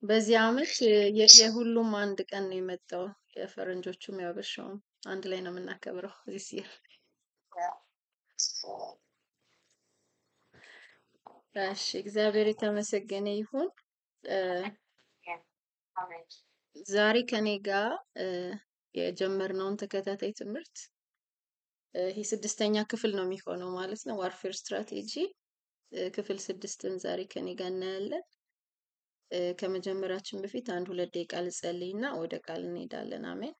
በዚህ ዓመት የሁሉም አንድ ቀን ነው የመጣው የፈረንጆቹም ያበሻውም አንድ ላይ ነው የምናከብረው this year እሺ እግዚአብሔር የተመሰገነ ይሁን ዛሬ ከኔ ጋር የጀመርነውን ተከታታይ ትምህርት ይሄ ስድስተኛ ክፍል ነው የሚሆነው ማለት ነው ዋርፌር ስትራቴጂ ክፍል 6ን ዛሬ ከኔ ጋር እናያለን ከመጀመራችን በፊት አንድ ሁለት ደቂቃ ልጸልይና ወደ ቃል እንሄዳለን አሜን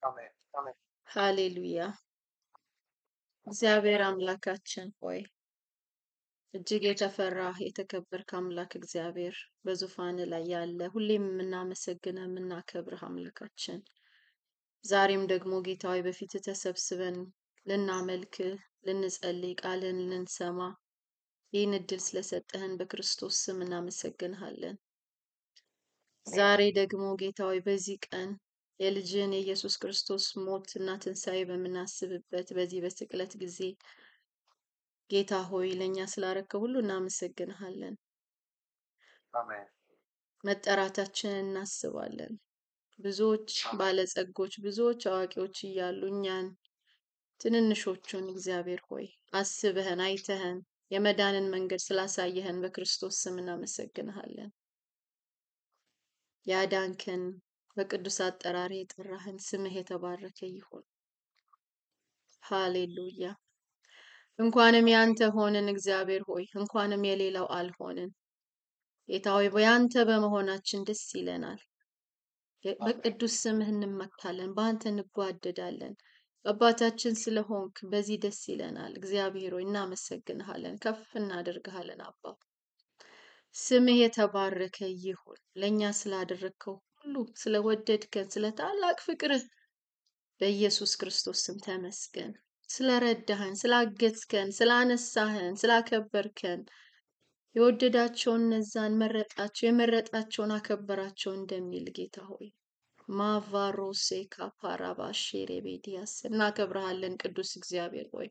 አሜን ሃሌሉያ እግዚአብሔር አምላካችን ሆይ እጅግ የተፈራህ የተከበርክ አምላክ እግዚአብሔር በዙፋን ላይ ያለ ሁሌም የምናመሰግነው የምናከብርህ አምላካችን ዛሬም ደግሞ ጌታዬ በፊት ተሰብስበን ልናመልክ ልንጸልይ ቃልን ልንሰማ ይህን እድል ስለሰጠህን በክርስቶስ ስም እናመሰግንሃለን ዛሬ ደግሞ ጌታዬ በዚህ ቀን የልጅን የኢየሱስ ክርስቶስ ሞትና ትንሣኤ በመናስብበት በዚህ በስቅለት ጊዜ ጌታ ሆይ ለኛ ስላረከው ሁሉ እናመሰግንሃለን አሜን መጠራታችንን እናስባለን ብዙዎች ባለጸጎች ብዙዎች አዋቂዎች እያሉ እኛን ትንንሾቹን እግዚአብሔር ሆይ አስበህን አይተህን የመዳንን መንገድ ስላሳየህን በክርስቶስ ስም እናመሰግንሃለን ያዳንከን በቅዱስ አጠራሪ የጠራህን ስምህ የተባረከ ይሁን ሃሌሉያ እንኳንም ያንተ ሆነን እግዚአብሔር ሆይ እንኳንም የሌላው አልሆነን ጌታዬ በያንተ በመሆናችን ደስ ይለናል በቅዱስ ስምህ እንመካለን በአንተ እንጓደዳለን አባታችን ስለሆንክ በዚህ ደስ ይለናል እግዚአብሔር ሆይ እናመሰግንሃለን ከፍ እናደርግሃለን አባ ስምህ የተባረከ ይሁን ለኛ ስላደረከው ሁሉ ስለወደድከን ስለታላቅ ፍቅርህ በኢየሱስ ክርስቶስ ስም ተመስገን ስለረዳህን ስላገዝከን ስላነሳህን ስላከበርከን የወደዳቸውን እነዛን መረጣቸው የመረጣቸውን አከበራቸው እንደሚል ጌታ ሆይ ማቫሮሴ ካፓራባሼሬ ቤዲያስ እናከብርሃለን ቅዱስ እግዚአብሔር ሆይ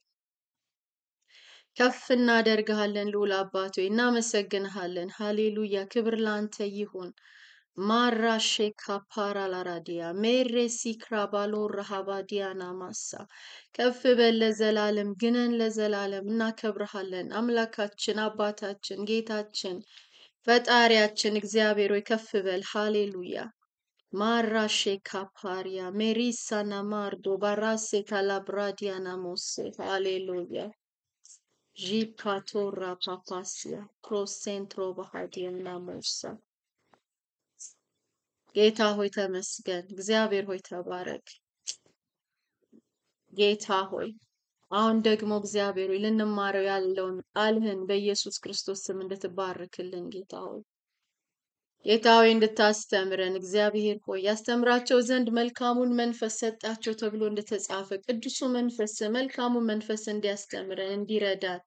ከፍ እናደርግሃለን ልዑል አባት ሆይ እናመሰግንሃለን ሃሌሉያ ክብር ላንተ ይሁን ማራሼ ካፓራላራዲያ ሜሬሲ ክራባሎ ረሃባዲያና ማሳ ከፍ በለ ዘላለም ግነን ለዘላለም እናከብርሃለን አምላካችን አባታችን ጌታችን ፈጣሪያችን እግዚአብሔር ሆይ ከፍ በል ሃሌሉያ ማራሼ ካፓሪያ ሜሪሳና ማርዶ ባራሴ ካላብራዲያና ሞሴ ሃሌሉያ ጂፓቶራ ፓፓሲያ ክሮሴንትሮ ባህዲያና ሞሳ ጌታ ሆይ ተመስገን እግዚአብሔር ሆይ ተባረክ ጌታ ሆይ አሁን ደግሞ እግዚአብሔር ሆይ ልንማረው ያለውን ቃልህን በኢየሱስ ክርስቶስ ስም እንድትባርክልን ጌታ ሆይ ጌታ ሆይ እንድታስተምረን እግዚአብሔር ሆይ ያስተምራቸው ዘንድ መልካሙን መንፈስ ሰጣቸው ተብሎ እንደተጻፈ ቅዱሱ መንፈስ መልካሙን መንፈስ እንዲያስተምረን እንዲረዳን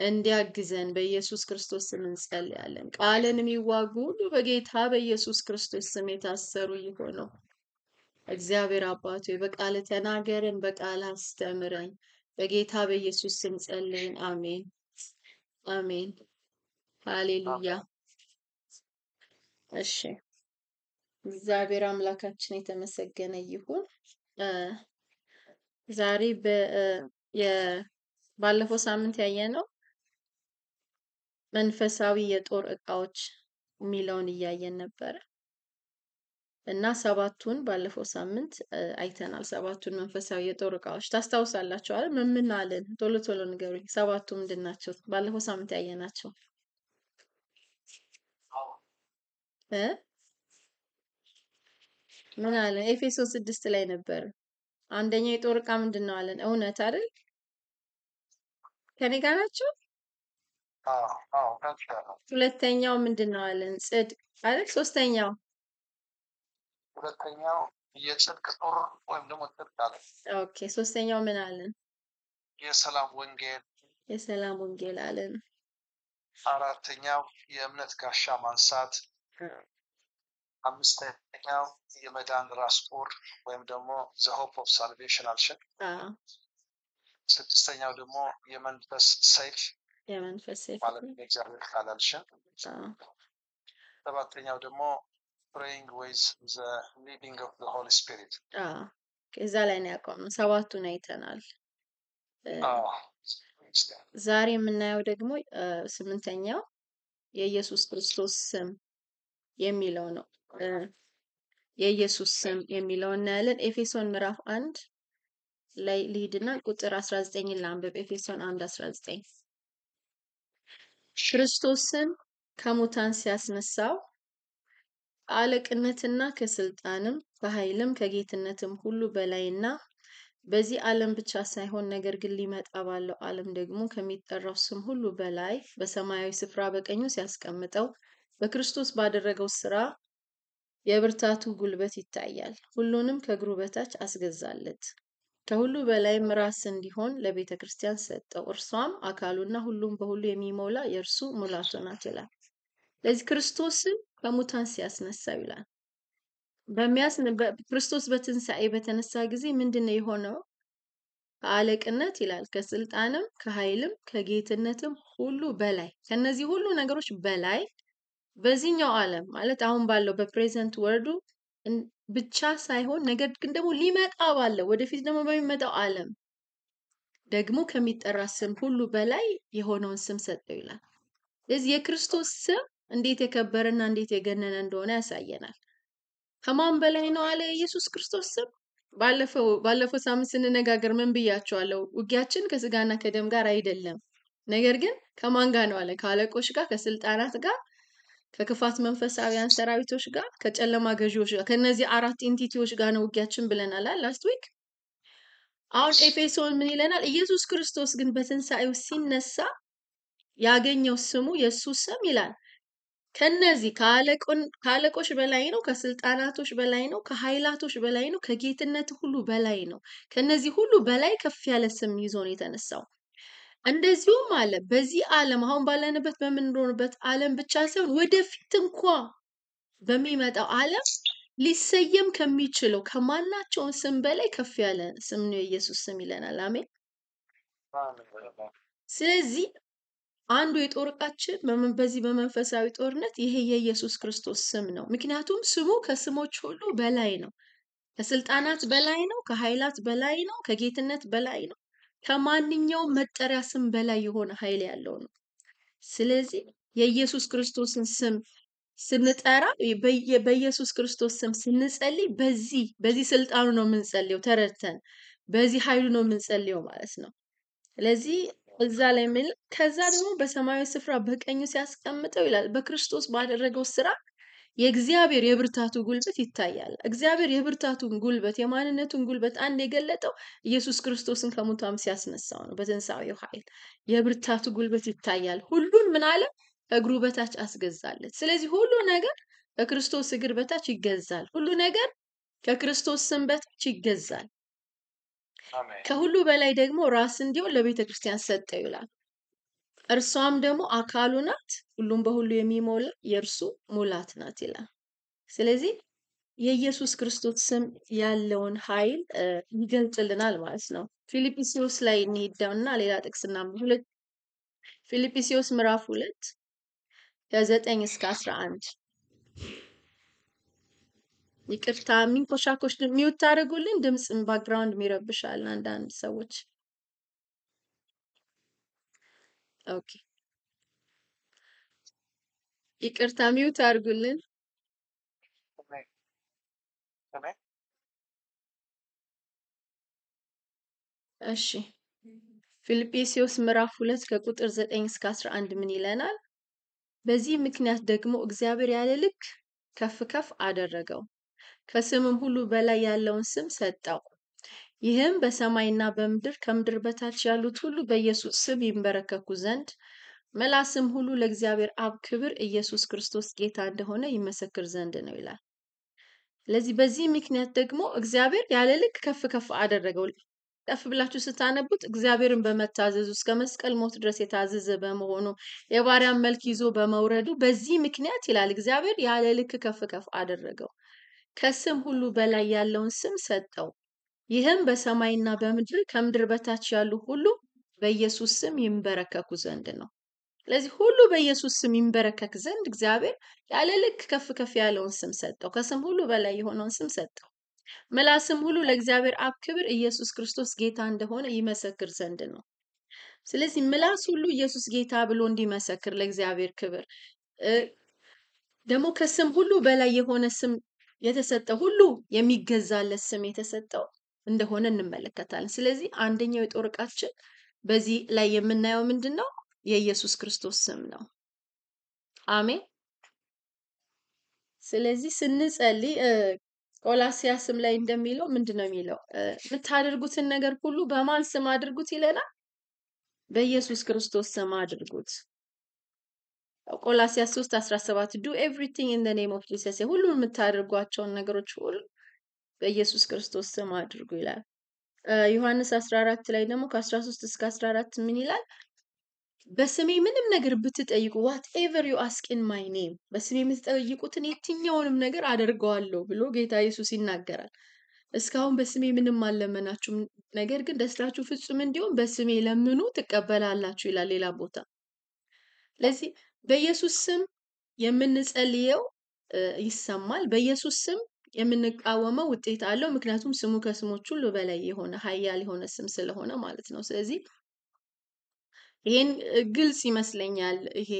እንዲያግዘን በኢየሱስ ክርስቶስ ስም እንጸልያለን ቃልን የሚዋጉ ሁሉ በጌታ በኢየሱስ ክርስቶስ ስም የታሰሩ ይሆኑ እግዚአብሔር አባቱ በቃል ተናገረን በቃል አስተምረን በጌታ በኢየሱስ ስም ጸልየን አሜን አሜን ሃሌሉያ እሺ እግዚአብሔር አምላካችን የተመሰገነ ይሁን ዛሬ ባለፈው ሳምንት ያየነው መንፈሳዊ የጦር ዕቃዎች ሚለውን እያየን ነበር እና ሰባቱን ባለፈው ሳምንት አይተናል ሰባቱን መንፈሳዊ የጦር ዕቃዎች ታስታውሳላችሁ አይደል ምን አለን ቶሎ ቶሎ ንገሩኝ ሰባቱ ምንድናቸው ባለፈው ሳምንት ያየናቸው ምን አለ ኤፌሶን 6 ላይ ነበር አንደኛው የጦር ዕቃ ምንድነው አለን እውነት አይደል ከኔ ጋር ናቸው ሁለተኛው ምንድነው አለን ጽድቅ አይደል ሶስተኛው ሁለተኛው የጽድቅ ጦር ወይም ደግሞ ጽድቅ አለ ኦኬ ሶስተኛው ምን አለን የሰላም ወንጌል አለን አራተኛው የእምነት ጋሻ ማንሳት አምስተኛው የመዳን ራስ ቁር ወይም ደግሞ the hope of salvation አልሽን ስድስተኛው ደግሞ የመንፈስ ሰይፍ የመንፈስ ሰይፍ ማለት የእግዚአብሔር ቃል አልሽን። አዎ። ሰባተኛው ደግሞ praying with the leading of the Holy Spirit። አዎ ከዛ ላይ ነው ያቆምነው። ሰባቱን አይተናል። አዎ ዛሬ የምናየው ደግሞ ስምንተኛው የኢየሱስ ክርስቶስ ስም የሚለው ነው። የኢየሱስ ስም የሚለው እናያለን። ኤፌሶን ምዕራፍ 1 ላይ ልሂድና ቁጥር 19 ላንብብ። ኤፌሶን 1:19 ክርስቶስን ከሙታን ሲያስነሳው ከአለቅነትና ከስልጣንም ከኃይልም ከጌትነትም ሁሉ በላይና በዚህ ዓለም ብቻ ሳይሆን ነገር ግን ሊመጣ ባለው ዓለም ደግሞ ከሚጠራው ስም ሁሉ በላይ በሰማያዊ ስፍራ በቀኙ ሲያስቀምጠው በክርስቶስ ባደረገው ሥራ የብርታቱ ጉልበት ይታያል። ሁሉንም ከእግሩ በታች አስገዛለት። ከሁሉ በላይም ራስ እንዲሆን ለቤተ ክርስቲያን ሰጠው። እርሷም አካሉና ሁሉም በሁሉ የሚሞላ የእርሱ ሙላቱ ናት ይላል። ለዚህ ክርስቶስን ከሙታን ሲያስነሳው ይላል። ክርስቶስ በትንሣኤ በተነሳ ጊዜ ምንድነው የሆነው? ከአለቅነት ይላል ከስልጣንም ከኃይልም ከጌትነትም ሁሉ በላይ ከነዚህ ሁሉ ነገሮች በላይ በዚህኛው ዓለም ማለት አሁን ባለው በፕሬዘንት ወርዱ ብቻ ሳይሆን ነገር ግን ደግሞ ሊመጣ ባለው ወደፊት ደግሞ በሚመጣው ዓለም ደግሞ ከሚጠራ ስም ሁሉ በላይ የሆነውን ስም ሰጠው ይላል። ስለዚህ የክርስቶስ ስም እንዴት የከበረና እንዴት የገነነ እንደሆነ ያሳየናል። ከማን በላይ ነው አለ የኢየሱስ ክርስቶስ ስም? ባለፈው ሳምንት ስንነጋገር ምን ብያቸዋለሁ? ውጊያችን ከስጋና ከደም ጋር አይደለም፣ ነገር ግን ከማን ጋር ነው አለ? ከአለቆች ጋር፣ ከስልጣናት ጋር፣ ከክፋት መንፈሳዊያን ሰራዊቶች ጋር፣ ከጨለማ ገዢዎች ጋር፣ ከነዚህ አራት ኢንቲቲዎች ጋር ነው ውጊያችን ብለናል ላስት ዊክ። አሁን ኤፌሶን ምን ይለናል? ኢየሱስ ክርስቶስ ግን በትንሣኤው ሲነሳ ያገኘው ስሙ የሱ ስም ይላል ከነዚህ ከአለቆች በላይ ነው፣ ከስልጣናቶች በላይ ነው፣ ከኃይላቶች በላይ ነው፣ ከጌትነት ሁሉ በላይ ነው። ከነዚህ ሁሉ በላይ ከፍ ያለ ስም ይዞ ነው የተነሳው። እንደዚሁም አለ በዚህ ዓለም አሁን ባለንበት በምንኖርበት ዓለም ብቻ ሳይሆን ወደፊት እንኳ በሚመጣው ዓለም ሊሰየም ከሚችለው ከማናቸውን ስም በላይ ከፍ ያለ ስም ነው የኢየሱስ ስም ይለናል። አሜን። ስለዚህ አንዱ የጦር ዕቃችን በዚህ በመንፈሳዊ ጦርነት ይሄ የኢየሱስ ክርስቶስ ስም ነው። ምክንያቱም ስሙ ከስሞች ሁሉ በላይ ነው። ከስልጣናት በላይ ነው፣ ከኃይላት በላይ ነው፣ ከጌትነት በላይ ነው። ከማንኛውም መጠሪያ ስም በላይ የሆነ ኃይል ያለው ነው። ስለዚህ የኢየሱስ ክርስቶስን ስም ስንጠራ በኢየሱስ ክርስቶስ ስም ስንጸልይ በዚህ ስልጣኑ ነው የምንጸልየው፣ ተረድተን በዚህ ኃይሉ ነው የምንጸልየው ማለት ነው። ስለዚህ እዛ ላይ ምን ከዛ ደግሞ በሰማያዊ ስፍራ በቀኙ ሲያስቀምጠው ይላል በክርስቶስ ባደረገው ሥራ የእግዚአብሔር የብርታቱ ጉልበት ይታያል። እግዚአብሔር የብርታቱን ጉልበት የማንነቱን ጉልበት አንድ የገለጠው ኢየሱስ ክርስቶስን ከሙታን ሲያስነሳው ነው። በትንሣኤው ኃይል የብርታቱ ጉልበት ይታያል። ሁሉን ምን አለ? እግሩ በታች አስገዛለት። ስለዚህ ሁሉ ነገር ከክርስቶስ እግር በታች ይገዛል። ሁሉ ነገር ከክርስቶስ ስም በታች ይገዛል። ከሁሉ በላይ ደግሞ ራስ እንዲሆን ለቤተ ክርስቲያን ሰጠው ይላል። እርሷም ደግሞ አካሉ ናት፣ ሁሉም በሁሉ የሚሞላ የእርሱ ሙላት ናት ይላል። ስለዚህ የኢየሱስ ክርስቶስ ስም ያለውን ኃይል ይገልጽልናል ማለት ነው። ፊልጵስዩስ ላይ እንሄድና ሌላ ጥቅስ እናንብብ። ፊልጵስዩስ ምዕራፍ 2 ከ9 እስከ 11 ይቅርታ ሚንኮሻኮሽ ሚውት ታደርጉልን፣ ድምጽ ባክግራውንድ የሚረብሻል አንዳንድ ሰዎች። ኦኬ ይቅርታ ሚውት አድርጉልን። እሺ ፊልጵስዩስ ምዕራፍ 2 ከቁጥር 9 እስከ 11 ምን ይለናል? በዚህ ምክንያት ደግሞ እግዚአብሔር ያለ ልክ ከፍ ከፍ አደረገው፣ ከስምም ሁሉ በላይ ያለውን ስም ሰጠው። ይህም በሰማይና በምድር ከምድር በታች ያሉት ሁሉ በኢየሱስ ስም ይንበረከኩ ዘንድ መላስም ሁሉ ለእግዚአብሔር አብ ክብር ኢየሱስ ክርስቶስ ጌታ እንደሆነ ይመሰክር ዘንድ ነው ይላል። ስለዚህ በዚህ ምክንያት ደግሞ እግዚአብሔር ያለ ልክ ከፍ ከፍ አደረገው። ከፍ ብላችሁ ስታነቡት እግዚአብሔርን በመታዘዙ እስከ መስቀል ሞት ድረስ የታዘዘ በመሆኑ የባሪያን መልክ ይዞ በመውረዱ በዚህ ምክንያት ይላል እግዚአብሔር ያለ ልክ ከፍ ከፍ አደረገው፣ ከስም ሁሉ በላይ ያለውን ስም ሰጠው። ይህም በሰማይና በምድር ከምድር በታች ያሉ ሁሉ በኢየሱስ ስም ይንበረከኩ ዘንድ ነው። ስለዚህ ሁሉ በኢየሱስ ስም ይንበረከክ ዘንድ እግዚአብሔር ያለ ልክ ከፍ ከፍ ያለውን ስም ሰጠው። ከስም ሁሉ በላይ የሆነውን ስም ሰጠው። ምላስም ሁሉ ለእግዚአብሔር አብ ክብር ኢየሱስ ክርስቶስ ጌታ እንደሆነ ይመሰክር ዘንድ ነው። ስለዚህ ምላስ ሁሉ ኢየሱስ ጌታ ብሎ እንዲመሰክር ለእግዚአብሔር ክብር ደግሞ ከስም ሁሉ በላይ የሆነ ስም የተሰጠው ሁሉ የሚገዛለት ስም የተሰጠው እንደሆነ እንመለከታለን። ስለዚህ አንደኛው የጦር ዕቃችን በዚህ ላይ የምናየው ምንድነው? የኢየሱስ ክርስቶስ ስም ነው። አሜን። ስለዚህ ስንጸልይ ቆላስይስም ላይ እንደሚለው ምንድነው የሚለው? የምታደርጉትን ነገር ሁሉ በማን ስም አድርጉት ይለናል? በኢየሱስ ክርስቶስ ስም አድርጉት። ቆላስይስ 3:17 do everything in the name of Jesus ሁሉን የምታደርጓቸውን ነገሮች ሁሉ በኢየሱስ ክርስቶስ ስም አድርጉ ይላል። ዮሐንስ 14 ላይ ደግሞ ከ13 እስከ 14 ምን ይላል? በስሜ ምንም ነገር ብትጠይቁ whatever you ask in my name በስሜ የምትጠይቁትን የትኛውንም ነገር አደርገዋለሁ ብሎ ጌታ ኢየሱስ ይናገራል። እስካሁን በስሜ ምንም አልለመናችሁም፣ ነገር ግን ደስታችሁ ፍጹም እንዲሆን በስሜ ለምኑ ትቀበላላችሁ ይላል ሌላ ቦታ። ስለዚህ በኢየሱስ ስም የምንጸልየው ይሰማል። በኢየሱስ ስም የምንቃወመው ውጤት አለው። ምክንያቱም ስሙ ከስሞች ሁሉ በላይ የሆነ ኃያል የሆነ ስም ስለሆነ ማለት ነው። ስለዚህ ይሄን ግልጽ ይመስለኛል ይሄ።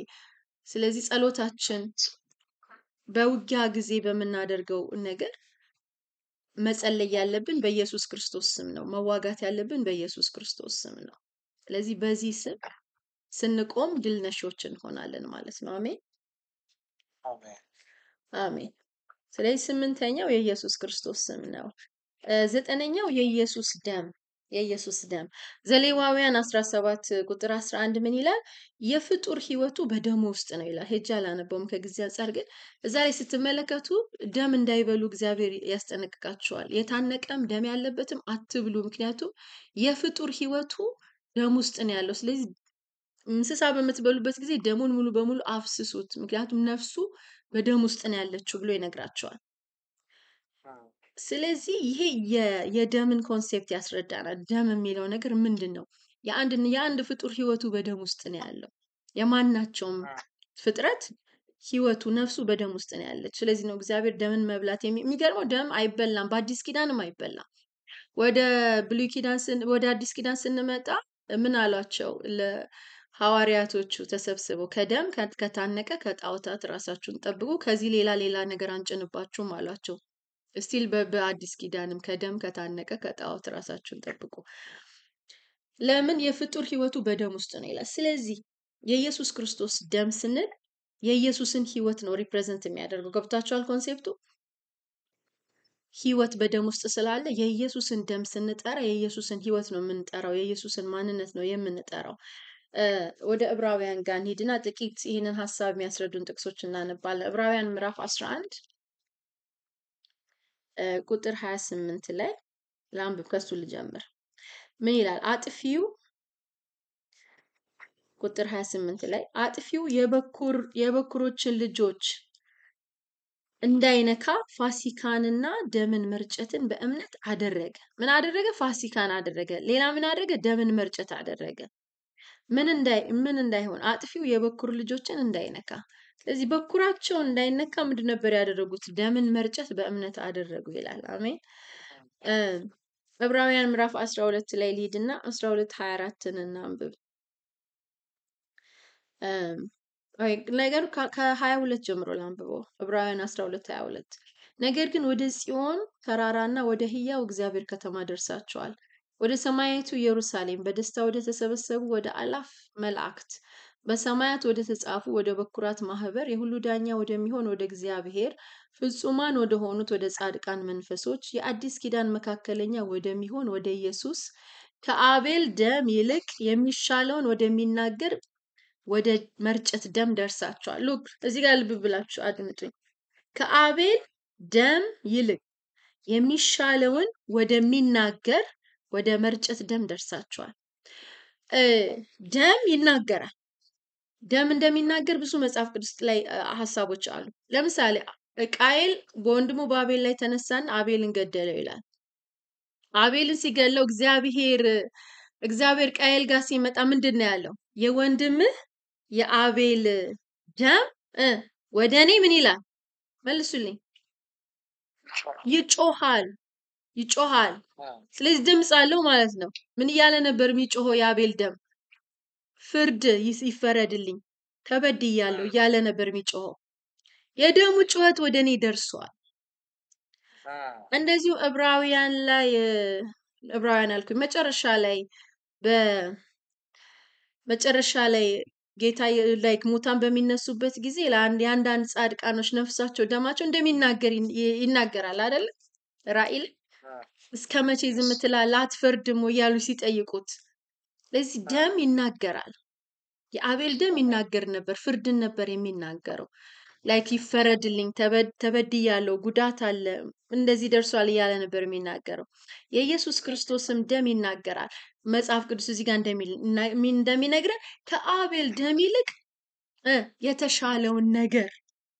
ስለዚህ ጸሎታችን በውጊያ ጊዜ በምናደርገው ነገር መጸለይ ያለብን በኢየሱስ ክርስቶስ ስም ነው። መዋጋት ያለብን በኢየሱስ ክርስቶስ ስም ነው። ስለዚህ በዚህ ስም ስንቆም ድል ነሾች እንሆናለን ማለት ነው። አሜን አሜን። አሜን። ስለዚህ ስምንተኛው የኢየሱስ ክርስቶስ ስም ነው። ዘጠነኛው የኢየሱስ ደም ዘሌዋውያን 17 ቁጥር 11 ምን ይላል? የፍጡር ህይወቱ በደሙ ውስጥ ነው ይላል። ሄጄ አላነበውም ከጊዜ አንፃር፣ ግን እዛ ላይ ስትመለከቱ ደም እንዳይበሉ እግዚአብሔር ያስጠነቅቃቸዋል። የታነቀም ደም ያለበትም አትብሉ፣ ምክንያቱም የፍጡር ህይወቱ ደም ውስጥ ነው ያለው። ስለዚህ እንስሳ በምትበሉበት ጊዜ ደሙን ሙሉ በሙሉ አፍስሱት፣ ምክንያቱም ነፍሱ በደም ውስጥ ነው ያለችው ብሎ ይነግራቸዋል። ስለዚህ ይሄ የደምን ኮንሴፕት ያስረዳናል። ደም የሚለው ነገር ምንድነው? የአንድ ፍጡር ህይወቱ በደም ውስጥ ነው ያለው። የማናቸውም ፍጥረት ህይወቱ ነፍሱ በደም ውስጥ ነው ያለች። ስለዚህ ነው እግዚአብሔር ደምን መብላት የሚገርመው። ደም አይበላም፣ በአዲስ ኪዳንም አይበላም። ወደ ብሉይ ኪዳን ወደ አዲስ ኪዳን ስንመጣ ምን አሏቸው ለሐዋርያቶቹ ተሰብስበው? ከደም ከታነቀ ከጣዖታት ራሳችሁን ጠብቁ፣ ከዚህ ሌላ ነገር አንጭንባችሁም አሏቸው። ስቲል በአዲስ ኪዳንም ከደም ከታነቀ ከጣዖት ራሳችሁን ጠብቁ። ለምን? የፍጡር ህይወቱ በደም ውስጥ ነው ይላል። ስለዚህ የኢየሱስ ክርስቶስ ደም ስንል የኢየሱስን ህይወት ነው ሪፕሬዘንት የሚያደርገው። ገብታችኋል ኮንሴፕቱ? ህይወት በደም ውስጥ ስላለ የኢየሱስን ደም ስንጠራ የኢየሱስን ህይወት ነው የምንጠራው፣ የኢየሱስን ማንነት ነው የምንጠራው። ወደ ዕብራውያን ጋር እንሂድና ጥቂት ይህንን ሐሳብ የሚያስረዱን ጥቅሶች እናነባለን። ዕብራውያን ምዕራፍ 11 ቁጥር 28 ላይ ላንብብ፣ ከሱ ልጀምር። ምን ይላል? አጥፊው ቁጥር 28 ላይ አጥፊው የበኩሮችን ልጆች እንዳይነካ ፋሲካንና ደምን መርጨትን በእምነት አደረገ። ምን አደረገ? ፋሲካን አደረገ። ሌላ ምን አደረገ? ደምን መርጨት አደረገ። ምን እንዳይሆን? አጥፊው የበኩር ልጆችን እንዳይነካ። ስለዚህ በኩራቸው እንዳይነካ ምንድን ነበር ያደረጉት? ደምን መርጨት በእምነት አደረጉ ይላል። አሜን። ዕብራውያን ምዕራፍ 12 ላይ ልሂድና 12:24 እናንብብ። ነገሩ ከ22 ጀምሮ ላንብበው። ዕብራውያን 12:22 ነገር ግን ወደ ጽዮን ተራራና ወደ ሕያው እግዚአብሔር ከተማ ደርሳቸዋል፣ ወደ ሰማያዊቱ ኢየሩሳሌም በደስታ ወደ ተሰበሰቡ ወደ አላፍ መላእክት በሰማያት ወደ ተጻፉ ወደ በኩራት ማህበር የሁሉ ዳኛ ወደሚሆን ወደ እግዚአብሔር ፍጹማን ወደ ሆኑት ወደ ጻድቃን መንፈሶች የአዲስ ኪዳን መካከለኛ ወደሚሆን ወደ ኢየሱስ ከአቤል ደም ይልቅ የሚሻለውን ወደሚናገር ወደ መርጨት ደም ደርሳቸዋል። ሉክ እዚህ ጋር ልብ ብላችሁ አድምጡኝ። ከአቤል ደም ይልቅ የሚሻለውን ወደሚናገር ወደ መርጨት ደም ደርሳቸዋል። ደም ይናገራል። ደም እንደሚናገር ብዙ መጽሐፍ ቅዱስ ላይ ሐሳቦች አሉ። ለምሳሌ ቃየል በወንድሙ በአቤል ላይ ተነሳና አቤልን ገደለው ይላል። አቤልን ሲገለው እግዚአብሔር ቃየል ጋር ሲመጣ ምንድን ነው ያለው? የወንድምህ የአቤል ደም ወደ እኔ ምን ይላል? መልሱልኝ። ይጮሃል ይጮሃል። ስለዚህ ድምጽ አለው ማለት ነው። ምን እያለ ነበር የሚጮኸው? የአቤል ደም ፍርድ ይፈረድልኝ ተበድያለሁ እያለ ነበር የሚጮኸው። የደሙ ጩኸት ወደ እኔ ደርሷል። እንደዚሁ ዕብራውያን ላይ ዕብራውያን አልኩኝ መጨረሻ ላይ ጌታ ላይክ ሙታን በሚነሱበት ጊዜ የአንዳንድ ጻድቃኖች ነፍሳቸው ደማቸው እንደሚናገር ይናገራል አይደል? ራእይ እስከ መቼ ዝም ትላለህ አትፈርድም እያሉ ሲጠይቁት፣ ለዚህ ደም ይናገራል። የአቤል ደም ይናገር ነበር፣ ፍርድን ነበር የሚናገረው። ላይክ ይፈረድልኝ ተበድያለሁ፣ ጉዳት አለ፣ እንደዚህ ደርሷል እያለ ነበር የሚናገረው። የኢየሱስ ክርስቶስም ደም ይናገራል። መጽሐፍ ቅዱስ እዚህ ጋር እንደሚነግረን ከአቤል ደም ይልቅ የተሻለውን ነገር፣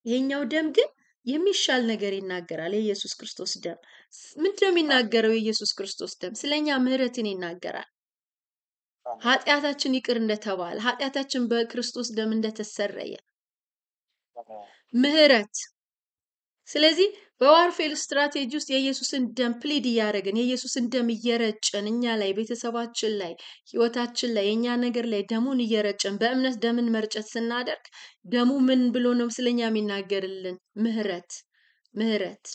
ይሄኛው ደም ግን የሚሻል ነገር ይናገራል። የኢየሱስ ክርስቶስ ደም ምንድነው የሚናገረው? የኢየሱስ ክርስቶስ ደም ስለኛ ምህረትን ይናገራል። ኃጢአታችን ይቅር እንደተባለ፣ ኃጢአታችን በክርስቶስ ደም እንደተሰረየ ምህረት። ስለዚህ በዋርፌል ስትራቴጂ ውስጥ የኢየሱስን ደም ፕሊድ እያደረግን የኢየሱስን ደም እየረጨን እኛ ላይ፣ ቤተሰባችን ላይ፣ ህይወታችን ላይ፣ የኛ ነገር ላይ ደሙን እየረጨን በእምነት ደምን መርጨት ስናደርግ ደሙ ምን ብሎ ነው ስለኛ የሚናገርልን? ምህረት፣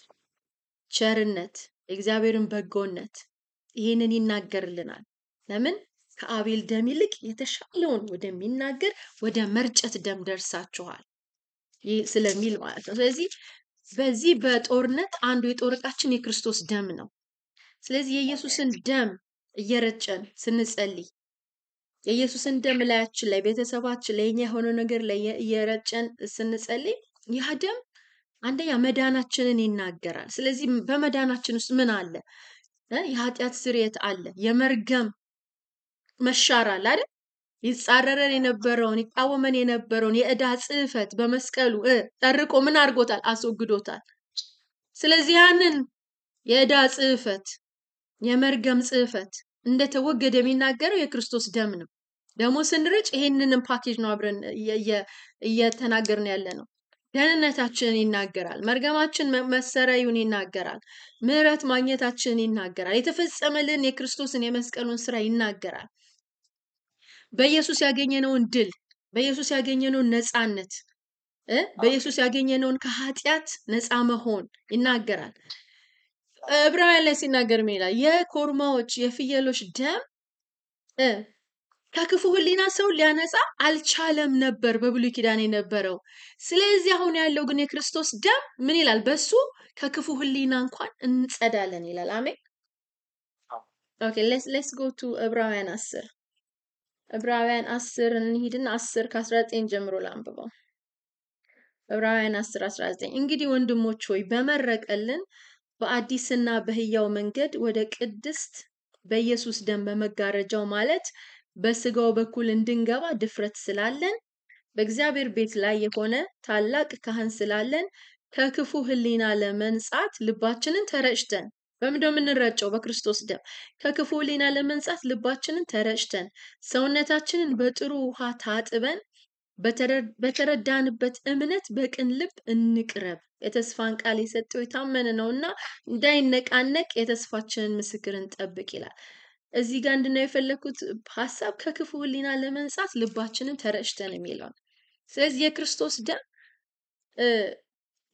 ቸርነት፣ የእግዚአብሔርን በጎነት ይሄንን ይናገርልናል። ለምን? ከአቤል ደም ይልቅ የተሻለውን ወደሚናገር ወደ መርጨት ደም ደርሳችኋል ስለሚል ማለት ነው። ስለዚህ በዚህ በጦርነት አንዱ የጦር ዕቃችን የክርስቶስ ደም ነው። ስለዚህ የኢየሱስን ደም እየረጨን ስንጸልይ፣ የኢየሱስን ደም ላያችን ላይ፣ ቤተሰባችን ላይ፣ የኛ የሆነ ነገር ላይ እየረጨን ስንጸልይ ያ ደም አንደኛ መዳናችንን ይናገራል። ስለዚህ በመዳናችን ውስጥ ምን አለ? የኃጢአት ስርየት አለ፣ የመርገም መሻር አለ አይደል? ይጻረረን የነበረውን ይቃወመን የነበረውን የዕዳ ጽሕፈት በመስቀሉ ጠርቆ ምን አድርጎታል? አስወግዶታል። ስለዚህ ያንን የዕዳ ጽሕፈት የመርገም ጽሕፈት እንደተወገደ የሚናገረው የክርስቶስ ደም ነው። ደግሞ ስንርጭ ይሄንንም ፓኬጅ ነው አብረን እየተናገርን ያለ ነው። ደህንነታችንን ይናገራል። መርገማችን መሰረዩን ይናገራል። ምህረት ማግኘታችንን ይናገራል። የተፈጸመልን የክርስቶስን የመስቀሉን ስራ ይናገራል። በኢየሱስ ያገኘነውን ድል፣ በኢየሱስ ያገኘነውን ነፃነት፣ በኢየሱስ ያገኘነውን ከኃጢአት ነፃ መሆን ይናገራል። ዕብራውያን ላይ ሲናገር ምን ይላል? የኮርማዎች የፍየሎች ደም ከክፉ ሕሊና ሰው ሊያነጻ አልቻለም ነበር በብሉይ ኪዳን የነበረው። ስለዚህ አሁን ያለው ግን የክርስቶስ ደም ምን ይላል? በሱ ከክፉ ሕሊና እንኳን እንጸዳለን ይላል። አሜን። ኦኬ ሌትስ ጎ ቱ ዕብራውያን 10 ዕብራውያን 10 እንሂድና 10 ከ19 ጀምሮ ላንብበው። ዕብራውያን 10:19 እንግዲህ ወንድሞች ሆይ በመረቀልን በአዲስና በሕያው መንገድ ወደ ቅድስት በኢየሱስ ደም በመጋረጃው ማለት በስጋው በኩል እንድንገባ ድፍረት ስላለን በእግዚአብሔር ቤት ላይ የሆነ ታላቅ ካህን ስላለን ከክፉ ሕሊና ለመንጻት ልባችንን ተረጭተን፣ በምንድነው የምንረጨው? በክርስቶስ ደም። ከክፉ ሕሊና ለመንጻት ልባችንን ተረጭተን ሰውነታችንን በጥሩ ውሃ ታጥበን በተረዳንበት እምነት በቅን ልብ እንቅረብ። የተስፋን ቃል የሰጠው የታመነ ነውና እንዳይነቃነቅ የተስፋችንን ምስክር እንጠብቅ ይላል። እዚህ ጋር እንድናየው የፈለኩት ሐሳብ ከክፉ ሕሊና ለመንጻት ልባችንን ተረጭተን የሚለው። ስለዚህ የክርስቶስ ደም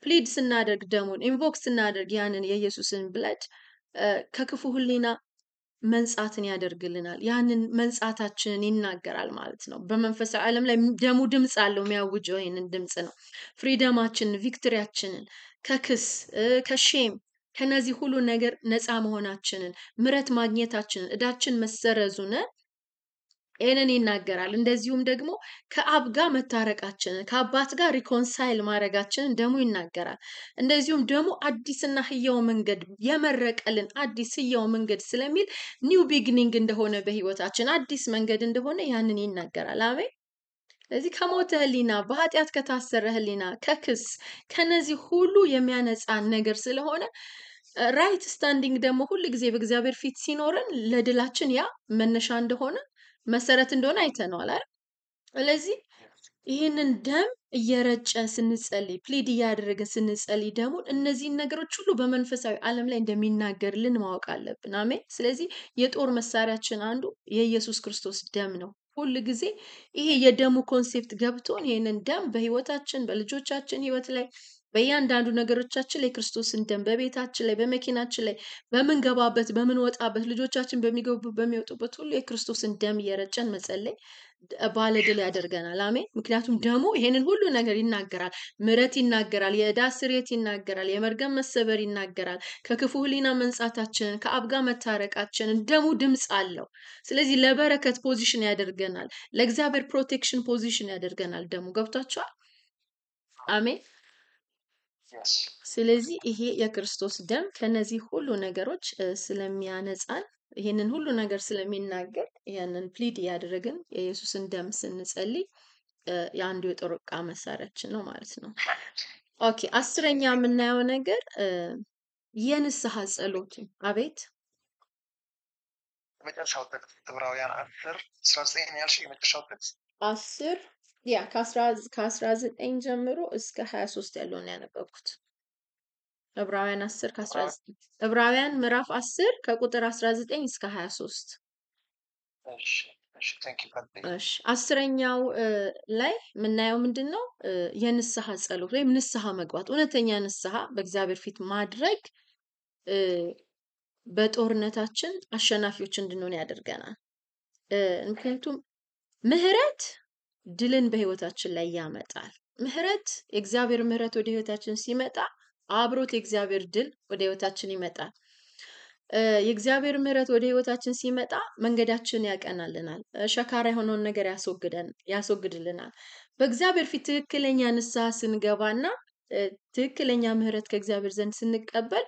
ፕሊድ ስናደርግ፣ ደሙን ኢንቮክ ስናደርግ ያንን የኢየሱስን ብለድ ከክፉ ሕሊና መንጻትን ያደርግልናል። ያንን መንጻታችንን ይናገራል ማለት ነው። በመንፈሳዊ ዓለም ላይ ደሙ ድምጽ አለው፣ የሚያውጀው ይሄንን ድምጽ ነው። ፍሪደማችንን፣ ቪክቶሪያችንን፣ ከክስ ከሼም ከነዚህ ሁሉ ነገር ነፃ መሆናችንን፣ ምሕረት ማግኘታችንን፣ እዳችን መሰረዙን ይሄንን ይናገራል። እንደዚሁም ደግሞ ከአብ ጋር መታረቃችንን፣ ከአባት ጋር ሪኮንሳይል ማድረጋችንን ደሙ ይናገራል። እንደዚሁም ደግሞ አዲስና ሕያው መንገድ የመረቀልን አዲስ ሕያው መንገድ ስለሚል ኒው ቢግኒንግ እንደሆነ በህይወታችን አዲስ መንገድ እንደሆነ ያንን ይናገራል። አሜን። ስለዚህ ከሞተ ሕሊና፣ በኃጢአት ከታሰረ ሕሊና፣ ከክስ ከነዚህ ሁሉ የሚያነጻ ነገር ስለሆነ ራይት ስታንዲንግ ደግሞ ሁሉ ጊዜ በእግዚአብሔር ፊት ሲኖረን ለድላችን ያ መነሻ እንደሆነ መሰረት እንደሆነ አይተነዋል አይደል? ስለዚህ ይህንን ደም እየረጨ ስንጸልይ ፕሊድ እያደረገ ስንጸልይ ደግሞ እነዚህን ነገሮች ሁሉ በመንፈሳዊ ዓለም ላይ እንደሚናገርልን ማወቅ አለብን። አሜን። ስለዚህ የጦር መሳሪያችን አንዱ የኢየሱስ ክርስቶስ ደም ነው። ሁል ጊዜ ይሄ የደሙ ኮንሴፕት ገብቶን ይህንን ደም በህይወታችን በልጆቻችን ህይወት ላይ በእያንዳንዱ ነገሮቻችን ላይ ክርስቶስን ደም በቤታችን ላይ በመኪናችን ላይ በምንገባበት በምንወጣበት ልጆቻችን በሚገቡ በሚወጡበት ሁሉ የክርስቶስን ደም እየረጨን መጸለይ ባለድል ያደርገናል። አሜን። ምክንያቱም ደሙ ይሄንን ሁሉ ነገር ይናገራል። ምሕረት ይናገራል፣ የዕዳ ስርየት ይናገራል፣ የመርገም መሰበር ይናገራል፣ ከክፉ ህሊና መንጻታችንን ከአብ ጋር መታረቃችንን ደሙ ድምፅ አለው። ስለዚህ ለበረከት ፖዚሽን ያደርገናል፣ ለእግዚአብሔር ፕሮቴክሽን ፖዚሽን ያደርገናል። ደሙ ገብቷችኋል? አሜን። Yes. ስለዚህ ይሄ የክርስቶስ ደም ከነዚህ ሁሉ ነገሮች ስለሚያነጻን ይሄንን ሁሉ ነገር ስለሚናገር ያንን ፕሊድ እያደረግን የኢየሱስን ደም ስንጸልይ የአንዱ የጦር ዕቃ መሳሪያችን ነው ማለት ነው። ኦኬ፣ 10ኛ የምናየው ነገር የንስሐ ጸሎት። አቤት የመጨረሻው ጥቅስ ዕብራውያን 10:19 ያልሽ የመጨረሻው ጥቅስ 10 ያ ከ19 ጀምሮ እስከ 23 ያለውን ያነበብኩት። ዕብራውያን 10 ከ19 ዕብራውያን ምዕራፍ 10 ከቁጥር 19 እስከ 23። እሺ ታንክ ዩ ቀጥይ። እሺ 10ኛው ላይ የምናየው ምንድነው? የንስሐ ጸሎት ወይም ንስሐ መግባት፣ እውነተኛ ንስሐ በእግዚአብሔር ፊት ማድረግ በጦርነታችን አሸናፊዎች እንድንሆን ያደርገናል። ምክንያቱም ምህረት ድልን በህይወታችን ላይ ያመጣል። ምህረት የእግዚአብሔር ምህረት ወደ ህይወታችን ሲመጣ አብሮት የእግዚአብሔር ድል ወደ ህይወታችን ይመጣል። የእግዚአብሔር ምህረት ወደ ህይወታችን ሲመጣ መንገዳችን ያቀናልናል፣ ሸካራ የሆነውን ነገር ያስወግድልናል። በእግዚአብሔር ፊት ትክክለኛ ንስሐ ስንገባና ትክክለኛ ምህረት ከእግዚአብሔር ዘንድ ስንቀበል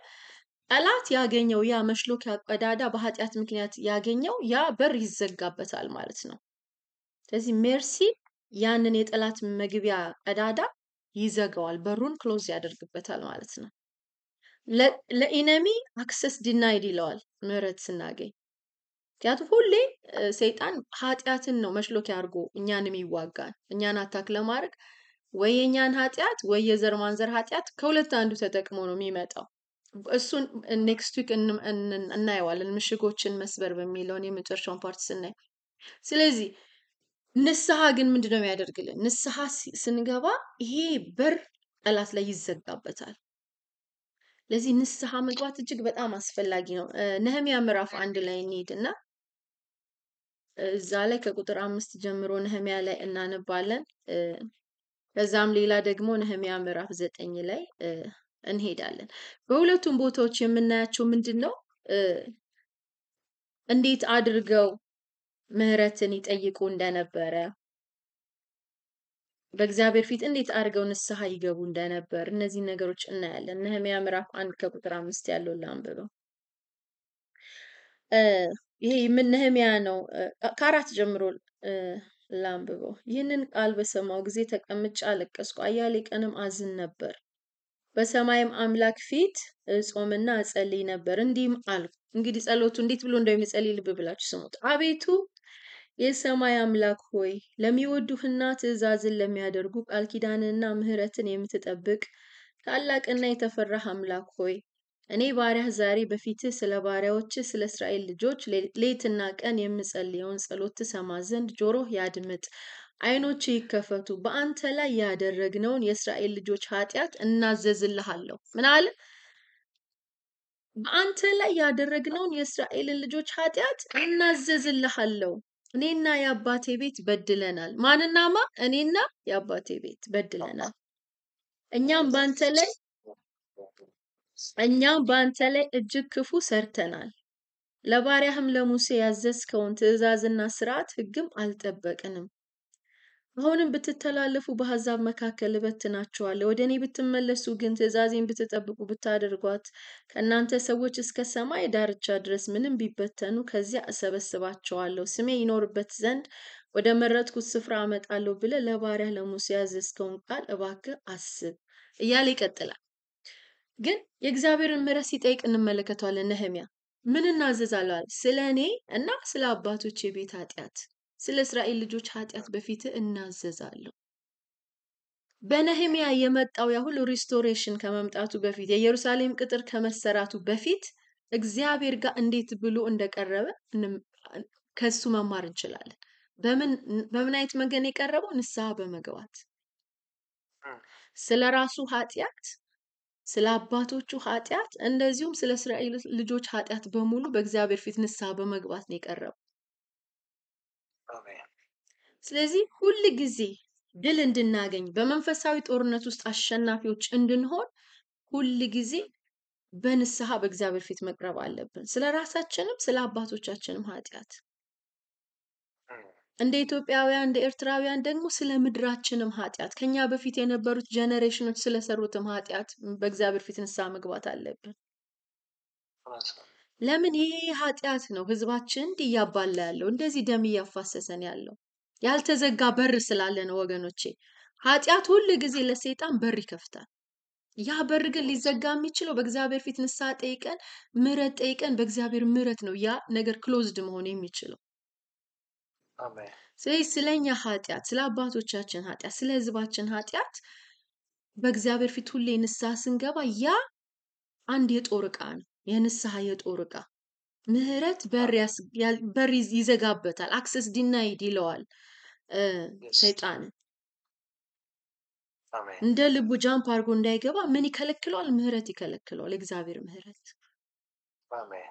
ጠላት ያገኘው ያ መሽሎኪያ ቀዳዳ በኃጢአት ምክንያት ያገኘው ያ በር ይዘጋበታል ማለት ነው። ስለዚህ ሜርሲ ያንን የጠላት መግቢያ ቀዳዳ ይዘጋዋል፣ በሩን ክሎዝ ያደርግበታል ማለት ነው። ለኢነሚ አክሰስ ዲናይድ ይለዋል ምህረት ስናገኝ። ምክንያቱም ሁሌ ሰይጣን ኃጢአትን ነው መሽሎኪያ አድርጎ እኛንም ይዋጋል። እኛን አታክ ለማድረግ ወይ የኛን ኃጢአት ወይ የዘር ማንዘር ኃጢአት ከሁለት አንዱ ተጠቅሞ ነው የሚመጣው። እሱን ኔክስት ዊክ እናየዋለን፣ ምሽጎችን መስበር በሚለውን የመጨረሻውን ፓርት ስናይ። ስለዚህ ንስሐ ግን ምንድነው የሚያደርግልን? ንስሐ ስንገባ ይሄ በር ጠላት ላይ ይዘጋበታል። ለዚህ ንስሐ መግባት እጅግ በጣም አስፈላጊ ነው። ነህምያ ምዕራፍ 1 ላይ እንሂድና እዛ ላይ ከቁጥር 5 ጀምሮ ነህምያ ላይ እናነባለን። ከዛም ሌላ ደግሞ ነህምያ ምዕራፍ 9 ላይ እንሄዳለን። በሁለቱም ቦታዎች የምናያቸው ምንድነው? እንዴት አድርገው ምህረትን ይጠይቁ እንደነበረ፣ በእግዚአብሔር ፊት እንዴት አድርገው ንስሐ ይገቡ እንደነበር እነዚህ ነገሮች እናያለን። ነህምያ ምዕራፍ 1 ከቁጥር 5 ያለው ላንብበው። ይሄ ምን ነህምያ ነው? ከአራት ጀምሮ ላንብበው። ይህንን ቃል በሰማው ጊዜ ተቀምጬ አለቀስኩ፣ አያሌ ቀንም አዝን ነበር። በሰማይም አምላክ ፊት እጾምና እጸልይ ነበር። እንዲህም አልኩ። እንግዲህ ጸሎቱ እንዴት ብሎ እንደሚጸልይ ልብ ብላችሁ ስሙት። አቤቱ የሰማይ አምላክ ሆይ ለሚወዱህና ትእዛዝን ለሚያደርጉ ቃል ኪዳንንና ምህረትን የምትጠብቅ ታላቅና የተፈራህ አምላክ ሆይ እኔ ባሪያህ ዛሬ በፊትህ ስለ ባሪያዎችህ ስለ እስራኤል ልጆች ሌትና ቀን የምጸልየውን ጸሎት ትሰማ ዘንድ ጆሮህ ያድምጥ፣ ዓይኖች ይከፈቱ። በአንተ ላይ ያደረግነውን የእስራኤል ልጆች ኃጢአት እናዘዝልሃለሁ። ምን አለ? በአንተ ላይ ያደረግነውን የእስራኤልን ልጆች ኃጢአት እናዘዝልሃለሁ። እኔና የአባቴ ቤት በድለናል። ማንና ማ? እኔና የአባቴ ቤት በድለናል። እኛም በአንተ ላይ እጅግ ክፉ ሰርተናል። ለባሪያህም ለሙሴ ያዘዝከውን ትእዛዝና ስርዓት ሕግም አልጠበቅንም። አሁንም ብትተላለፉ በአሕዛብ መካከል እበትናችኋለሁ። ወደ እኔ ብትመለሱ ግን ትእዛዜን ብትጠብቁ ብታደርጓት ከእናንተ ሰዎች እስከ ሰማይ ዳርቻ ድረስ ምንም ቢበተኑ ከዚያ እሰበስባቸዋለሁ፣ ስሜ ይኖርበት ዘንድ ወደ መረጥኩት ስፍራ አመጣለሁ ብለህ ለባሪያህ ለሙሴ ያዘዝከውን ቃል እባክህ አስብ እያለ ይቀጥላል። ግን የእግዚአብሔርን ምሕረት ሲጠይቅ እንመለከተዋለን። ነህምያ ምን እናዘዛለሁ? ስለ እኔ እና ስለ አባቶቼ ቤት ኃጢአት፣ ስለ እስራኤል ልጆች ኃጢአት በፊትህ እናዘዛለሁ። በነህሚያ የመጣው ያ ሁሉ ሪስቶሬሽን ከመምጣቱ በፊት የኢየሩሳሌም ቅጥር ከመሰራቱ በፊት እግዚአብሔር ጋር እንዴት ብሎ እንደቀረበ ከሱ መማር እንችላለን። በምን አይነት መንገድ የቀረበው? ንስሐ በመግባት ስለራሱ ኃጢአት፣ ስለ አባቶቹ ኃጢአት፣ እንደዚሁም ስለ እስራኤል ልጆች ኃጢአት በሙሉ በእግዚአብሔር ፊት ንስሐ በመግባት ነው የቀረበው። አሜን። ስለዚህ ሁል ጊዜ ድል እንድናገኝ በመንፈሳዊ ጦርነት ውስጥ አሸናፊዎች እንድንሆን ሁል ጊዜ በንስሐ በእግዚአብሔር ፊት መቅረብ አለብን። ስለ ራሳችንም ስለ አባቶቻችንም ኃጢአት፣ እንደ ኢትዮጵያውያን እንደ ኤርትራውያን ደግሞ ስለ ምድራችንም ኃጢአት፣ ከኛ በፊት የነበሩት ጀነሬሽኖች ስለሰሩትም ኃጢአት በእግዚአብሔር ፊት ንስሐ መግባት አለብን። እውነት ነው። ለምን? ይሄ ኃጢአት ነው ህዝባችን እንዲህ እያባላ ያለው፣ እንደዚህ ደም እያፋሰሰን ያለው። ያልተዘጋ በር ስላለ ነው ወገኖቼ። ኃጢአት ሁል ጊዜ ለሰይጣን በር ይከፍታል። ያ በር ግን ሊዘጋ የሚችለው በእግዚአብሔር ፊት ንስሐ ጠይቀን ምሕረት ጠይቀን በእግዚአብሔር ምሕረት ነው ያ ነገር ክሎዝድ መሆን የሚችለው። አሜን። ስለዚህ ስለኛ ኃጢአት፣ ስለ አባቶቻችን ኃጢአት፣ ስለ ህዝባችን ኃጢአት በእግዚአብሔር ፊት ሁሌ ንስሐ ስንገባ ያ አንድ የጦር ዕቃ ነው፣ የንስሐ የጦር ዕቃ። ምሕረት በር ይዘጋበታል። አክሰስ ዲናይድ ይለዋል ሰይጣን። አሜን። እንደ ልቡ ጃምፕ አድርጎ እንዳይገባ ምን ይከለክለዋል? ምሕረት ይከለክለዋል። እግዚአብሔር ምሕረት። አሜን።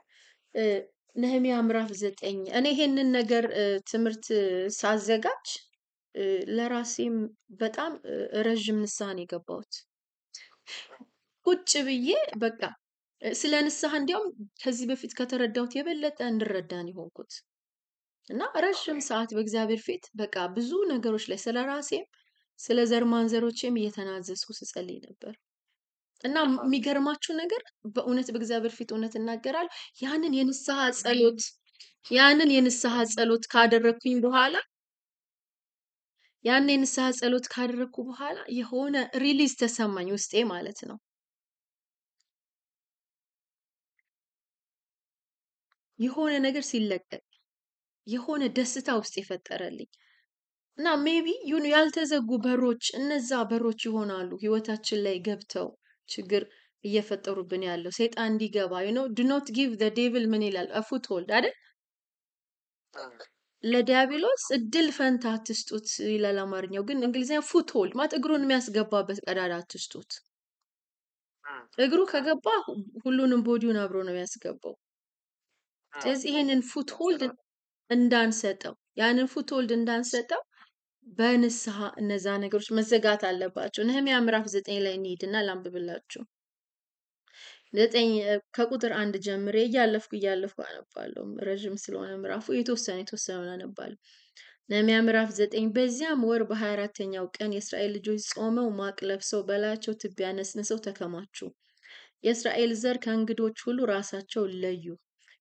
ነህሚያ ምዕራፍ 9 እኔ ይሄንን ነገር ትምህርት ሳዘጋጅ ለራሴም በጣም ረጅም ንስሐ ነው የገባሁት። ቁጭ ብዬ በቃ ስለ ንስሐ እንዲያውም ከዚህ በፊት ከተረዳሁት የበለጠ እንድረዳን የሆንኩት እና ረጅም ሰዓት በእግዚአብሔር ፊት በቃ ብዙ ነገሮች ላይ ስለ ራሴም ስለ ዘር ማንዘሮቼም እየተናዘዝኩ ስጸልይ ነበር። እና የሚገርማችሁ ነገር በእውነት በእግዚአብሔር ፊት እውነት እናገራለሁ። ያንን የንስሐ ጸሎት ካደረኩኝ በኋላ የሆነ ሪሊዝ ተሰማኝ ውስጤ ማለት ነው። የሆነ ነገር ሲለቀቅ የሆነ ደስታ ውስጥ የፈጠረልኝ እና ሜቢ ያልተዘጉ በሮች እነዛ በሮች ይሆናሉ ህይወታችን ላይ ገብተው ችግር እየፈጠሩብን ያለው ሰይጣን እንዲገባ do not give the devil ምን ይላል a foothold አይደል? ለዲያብሎስ እድል ፈንታ አትስጡት ይላል አማርኛው። ግን እንግሊዝኛ ፉትሆልድ ማለት እግሩን የሚያስገባበት ቀዳዳ አትስጡት። እግሩ ከገባ ሁሉንም ቦዲውን አብሮ ነው የሚያስገባው። ስለዚህ ይሄንን ፉትሆልድ እንዳንሰጠው እንዳንሰጠው በንስሐ እነዛ ነገሮች መዘጋት አለባቸው። ነህሚያ ምዕራፍ 9 ላይ እንሂድና ላንብብላችሁ። 9 ከቁጥር 1 ጀምሬ እያለፍኩ አነባለሁ። ረጅም ስለሆነ ምዕራፉ የተወሰነውን አነባለሁ። ነህሚያ ምዕራፍ 9 በዚያም ወር በ24ኛው ቀን የእስራኤል ልጆች ጾመው ማቅ ለብሰው በላያቸው ትቢያ ነስንሰው ተከማቹ። የእስራኤል ዘር ከእንግዶች ሁሉ ራሳቸው ለዩ።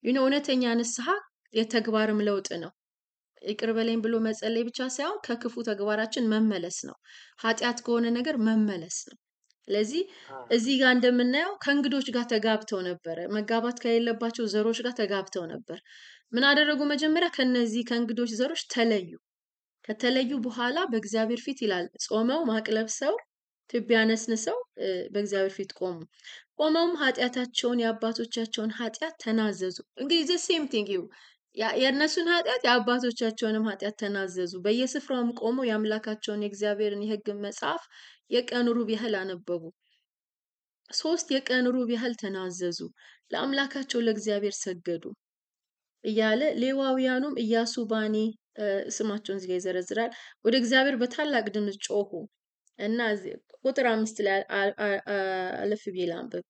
እውነተኛ ንስሐ የተግባርም ለውጥ ነው። ይቅር በለኝ ብሎ መጸለይ ብቻ ሳይሆን ከክፉ ተግባራችን መመለስ ነው። ኃጢአት ከሆነ ነገር መመለስ ነው። ስለዚህ እዚህ ጋር እንደምናየው ከእንግዶች ጋር ተጋብተው ነበር። መጋባት ከሌለባቸው ዘሮች ጋር ተጋብተው ነበር። ምን አደረጉ? መጀመሪያ ከነዚህ ከእንግዶች ዘሮች ተለዩ። ከተለዩ በኋላ በእግዚአብሔር ፊት ይላል ጾመው ማቅ ለብሰው ትቢያ ነስንሰው በእግዚአብሔር ፊት ቆመውም ኃጢአታቸውን የአባቶቻቸውን ኃጢአት ተናዘዙ። እንግዲህ ዘ ሴም ቲንግ የእነሱን ኃጢአት የአባቶቻቸውንም ኃጢአት ተናዘዙ። በየስፍራውም ቆመው የአምላካቸውን የእግዚአብሔርን የሕግ መጽሐፍ የቀን ሩብ ያህል አነበቡ። 3 የቀን ሩብ ያህል ተናዘዙ፣ ለአምላካቸው ለእግዚአብሔር ሰገዱ እያለ ሌዋውያኑም ኢያሱ፣ ባኒ ስማቸውን እዚህ ይዘረዝራል። ወደ እግዚአብሔር በታላቅ ድምፅ ጮሁ እና ቁጥር 5 ላይ አለፍ ብዬ ላንብብ።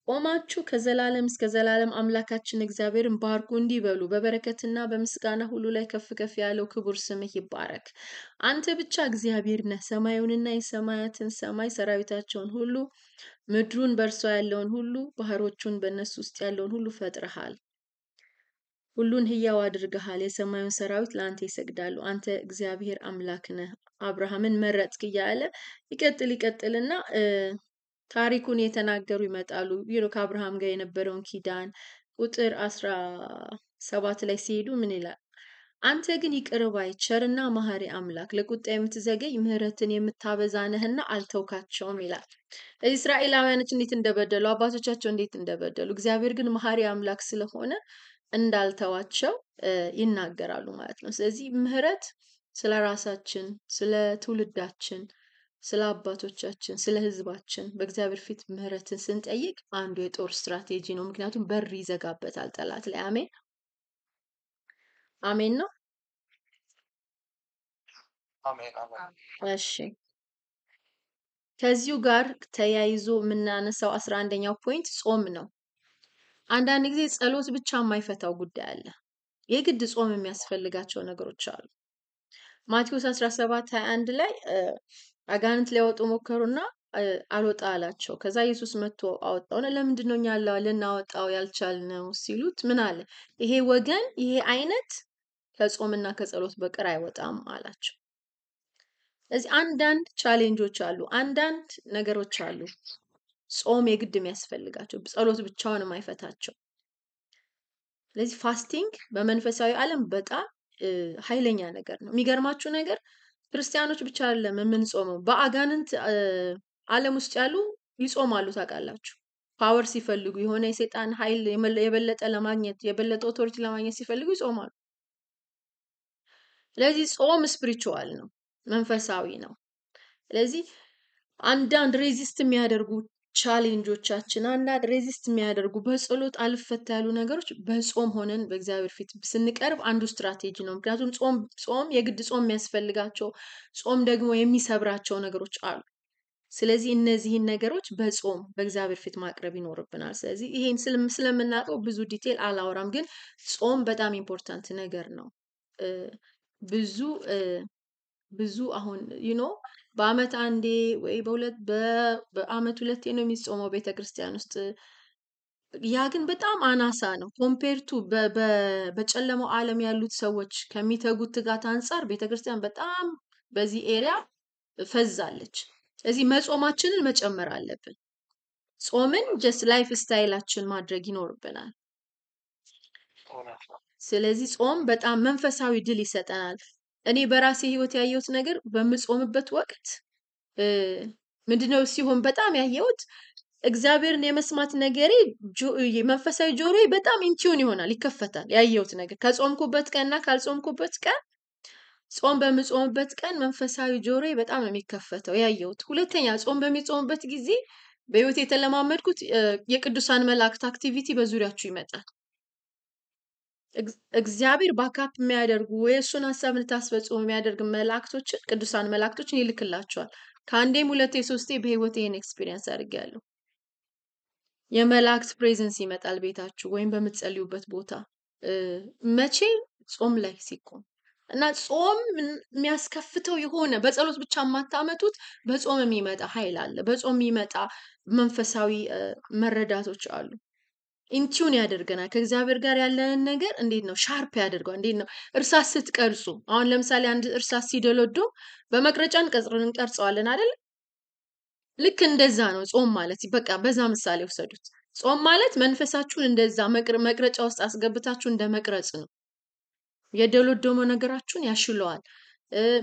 ቆማችሁ ከዘላለም እስከ ዘላለም አምላካችን እግዚአብሔርን ባርኩ እንዲህ በሉ፣ በበረከትና በምስጋና ሁሉ ላይ ከፍ ከፍ ያለው ክቡር ስምህ ይባረክ። አንተ ብቻ እግዚአብሔር ነህ። ሰማዩንና የሰማያትን ሰማይ ሰራዊታቸውን ሁሉ፣ ምድሩን በእርሷ ያለውን ሁሉ፣ ባህሮቹን በእነሱ ውስጥ ያለውን ሁሉ ፈጥረሃል። ሁሉን ህያው አድርገሃል። የሰማዩን ሰራዊት ለአንተ ይሰግዳሉ። አንተ እግዚአብሔር አምላክ ነህ። አብርሃምን መረጥክ እያለ ይቀጥልና ታሪኩን የተናገሩ ይመጣሉ። ከአብርሃም ጋር የነበረውን ኪዳን ቁጥር 17 ላይ ሲሄዱ ምን ይላል? አንተ ግን ይቅር ባይ ቸርና መሐሪ አምላክ ለቁጣ የምትዘገይ ምሕረትን የምታበዛ ነህና አልተውካቸውም ይላል። እስራኤላውያኖች እንዴት እንደበደሉ አባቶቻቸው እንዴት እንደበደሉ እግዚአብሔር ግን መሐሪ አምላክ ስለሆነ እንዳልተዋቸው ይናገራሉ ማለት ነው። ስለዚህ ምሕረት ስለ ራሳችን፣ ስለ ትውልዳችን፣ ስለ አባቶቻችን፣ ስለ ሕዝባችን በእግዚአብሔር ፊት ምሕረትን ስንጠይቅ አንዱ የጦር ስትራቴጂ ነው። ምክንያቱም በር ይዘጋበታል ጠላት ላይ። አሜን አሜን ነው። አሜን አሜን። እሺ ከዚሁ ጋር ተያይዞ የምናነሳው 11ኛው ፖይንት ጾም ነው። አንዳንድ ጊዜ ጸሎት ብቻ የማይፈታው ጉዳይ አለ። የግድ ጾም የሚያስፈልጋቸው ነገሮች አሉ። ማቴዎስ 17:21 ላይ አጋንንት ሊያወጡ ሞከሩና አልወጣ አላቸው። ከዛ ኢየሱስ መጥቶ አወጣውና ለምንድን ነው እኛ ልናወጣው ያልቻልነው ሲሉት ምን አለ? ይሄ ወገን ይሄ አይነት ከጾምና ከጸሎት በቀር አይወጣም አላቸው። ስለዚህ አንዳንድ ቻሌንጆች አሉ፣ አንዳንድ ነገሮች አሉ ጾም የግድ የሚያስፈልጋቸው፣ ጸሎት ብቻውን የማይፈታቸው። ስለዚህ ፋስቲንግ በመንፈሳዊ ዓለም በጣም ኃይለኛ ነገር ነው። የሚገርማችሁ ነገር ክርስቲያኖች ብቻ አይደለም የምንጾመው፣ በአጋንንት ዓለም ውስጥ ያሉ ይጾማሉ። ታውቃላችሁ፣ ፓወር ሲፈልጉ የሆነ የሰይጣን ኃይል የበለጠ ለማግኘት የበለጠ ኦቶሪቲ ለማግኘት ሲፈልጉ ይጾማሉ። ስለዚህ ጾም ስፒሪቹዋል ነው፣ መንፈሳዊ ነው። ስለዚህ አንዳንድ ሬዚስት የሚያደርጉ ቻሌንጆቻችን፣ አንዳንድ ሬዚስት የሚያደርጉ በጸሎት አልፈታ ያሉ ነገሮች በጾም ሆነን በእግዚአብሔር ፊት ስንቀርብ አንዱ ስትራቴጂ ነው። ምክንያቱም ጾም የግድ ጾም የሚያስፈልጋቸው፣ ጾም ደግሞ የሚሰብራቸው ነገሮች አሉ። ስለዚህ እነዚህን ነገሮች በጾም በእግዚአብሔር ፊት ማቅረብ ይኖርብናል። ስለዚህ ይሄን ስለምናውቀው ብዙ ዲቴል አላወራም፣ ግን ጾም በጣም ኢምፖርታንት ነገር ነው። ብዙ አሁን በአመት አንዴ ወይ በአመት ሁለቴ ነው የሚጾመው ቤተክርስቲያን ውስጥ። ያ ግን በጣም አናሳ ነው ኮምፔርቱ በጨለማው ዓለም ያሉት ሰዎች ከሚተጉት ትጋት አንጻር ቤተክርስቲያን በጣም በዚህ ኤሪያ ፈዛለች። ስለዚህ መጾማችንን መጨመር አለብን። ጾምን ጀስት ላይፍ ስታይላችን ማድረግ ይኖርብናል። ስለዚህ ጾም በጣም መንፈሳዊ ድል ይሰጠናል። እኔ በራሴ ህይወት ያየሁት ነገር በምጾምበት ወቅት ምንድነው ሲሆን በጣም ያየሁት እግዚአብሔርን የመስማት ነገሬ መንፈሳዊ ጆሮዬ በጣም ኢንቲዩን ይሆናል፣ ይከፈታል። ያየሁት ነገር ከጾምኩበት ቀንና ካልጾምኩበት ቀን፣ ጾም በምጾምበት ቀን መንፈሳዊ ጆሮዬ በጣም ነው የሚከፈተው ያየሁት። ሁለተኛ ጾም በሚጾምበት ጊዜ በህይወት የተለማመድኩት የቅዱሳን መላእክት አክቲቪቲ በዙሪያችሁ ይመጣል። እግዚአብሔር ባካፕ የሚያደርጉ የእሱን ሀሳብ እንድታስፈጽሙ የሚያደርግ መላእክቶችን፣ ቅዱሳን መላእክቶችን ይልክላቸዋል። ከአንዴም ሁለቴ ሶስቴ በህይወት ይሄን ኤክስፒሪየንስ አድርጌያለሁ። የመላእክት ፕሬዘንስ ይመጣል ቤታችሁ ወይም በምትጸልዩበት ቦታ። መቼ? ጾም ላይ ሲቆም እና ጾም የሚያስከፍተው የሆነ በጸሎት ብቻ የማታመጡት በጾም የሚመጣ ኃይል አለ። በጾም የሚመጣ መንፈሳዊ መረዳቶች አሉ። ኢንቲዩን ያደርገናል። ከእግዚአብሔር ጋር ያለንን ነገር እንዴት ነው ሻርፕ ያደርገዋል። እንዴት ነው እርሳስ ስትቀርጹ፣ አሁን ለምሳሌ አንድ እርሳስ ሲደለዶ በመቅረጫ እንቀርጸዋለን አይደል? ልክ እንደዛ ነው ጾም ማለት። በቃ በዛ ምሳሌ ወሰዱት። ጾም ማለት መንፈሳችሁን እንደዛ መቅረጫ ውስጥ አስገብታችሁ እንደ መቅረጽ ነው። የደሎደመው ነገራችሁን ያሽለዋል።